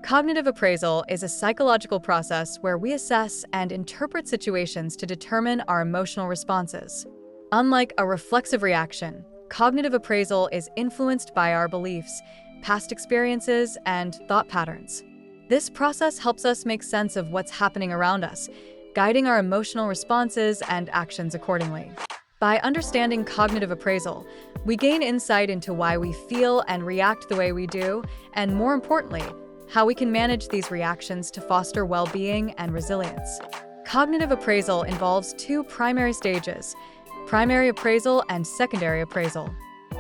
Cognitive appraisal is a psychological process where we assess and interpret situations to determine our emotional responses. Unlike a reflexive reaction, cognitive appraisal is influenced by our beliefs, past experiences, and thought patterns. This process helps us make sense of what's happening around us, guiding our emotional responses and actions accordingly. By understanding cognitive appraisal, we gain insight into why we feel and react the way we do, and more importantly, how we can manage these reactions to foster well-being and resilience. Cognitive appraisal involves two primary stages: primary appraisal and secondary appraisal.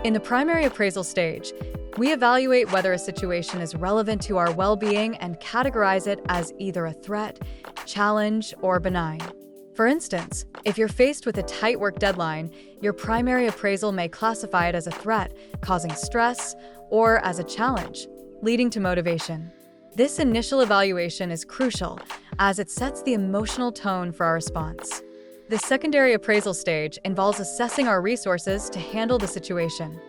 In the primary appraisal stage, we evaluate whether a situation is relevant to our well-being and categorize it as either a threat, challenge, or benign. For instance, if you're faced with a tight work deadline, your primary appraisal may classify it as a threat, causing stress, or as a challenge, leading to motivation. This initial evaluation is crucial, as it sets the emotional tone for our response. The secondary appraisal stage involves assessing our resources to handle the situation.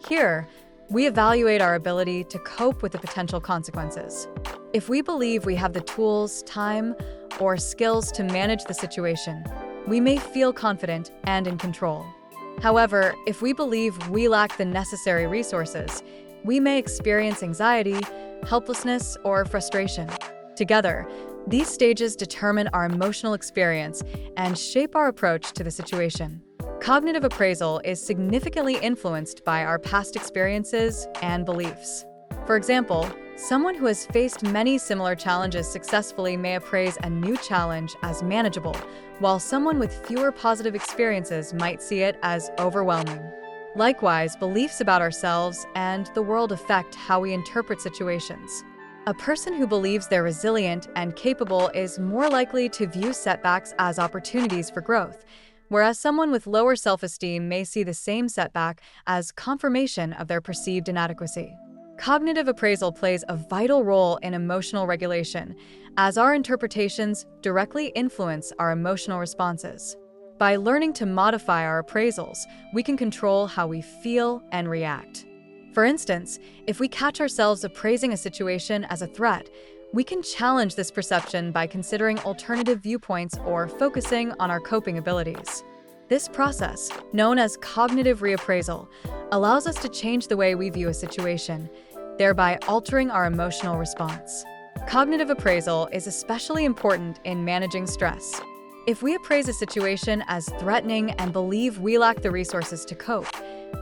Here, we evaluate our ability to cope with the potential consequences. If we believe we have the tools, time, or skills to manage the situation, we may feel confident and in control. However, if we believe we lack the necessary resources, we may experience anxiety, helplessness, or frustration. Together, these stages determine our emotional experience and shape our approach to the situation. Cognitive appraisal is significantly influenced by our past experiences and beliefs. For example, someone who has faced many similar challenges successfully may appraise a new challenge as manageable, while someone with fewer positive experiences might see it as overwhelming. Likewise, beliefs about ourselves and the world affect how we interpret situations. A person who believes they're resilient and capable is more likely to view setbacks as opportunities for growth, whereas someone with lower self-esteem may see the same setback as confirmation of their perceived inadequacy. Cognitive appraisal plays a vital role in emotional regulation, as our interpretations directly influence our emotional responses. By learning to modify our appraisals, we can control how we feel and react. For instance, if we catch ourselves appraising a situation as a threat, we can challenge this perception by considering alternative viewpoints or focusing on our coping abilities. This process, known as cognitive reappraisal, allows us to change the way we view a situation, thereby altering our emotional response. Cognitive appraisal is especially important in managing stress. If we appraise a situation as threatening and believe we lack the resources to cope,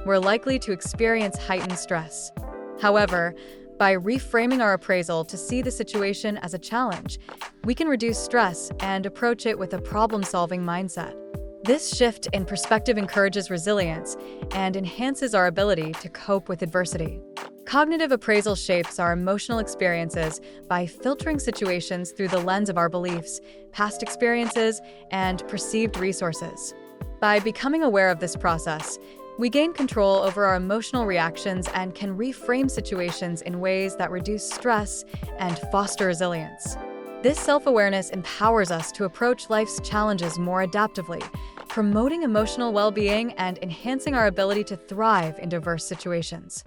we're likely to experience heightened stress. However, by reframing our appraisal to see the situation as a challenge, we can reduce stress and approach it with a problem-solving mindset. This shift in perspective encourages resilience and enhances our ability to cope with adversity. Cognitive appraisal shapes our emotional experiences by filtering situations through the lens of our beliefs, past experiences, and perceived resources. By becoming aware of this process, we gain control over our emotional reactions and can reframe situations in ways that reduce stress and foster resilience. This self-awareness empowers us to approach life's challenges more adaptively, promoting emotional well-being and enhancing our ability to thrive in diverse situations.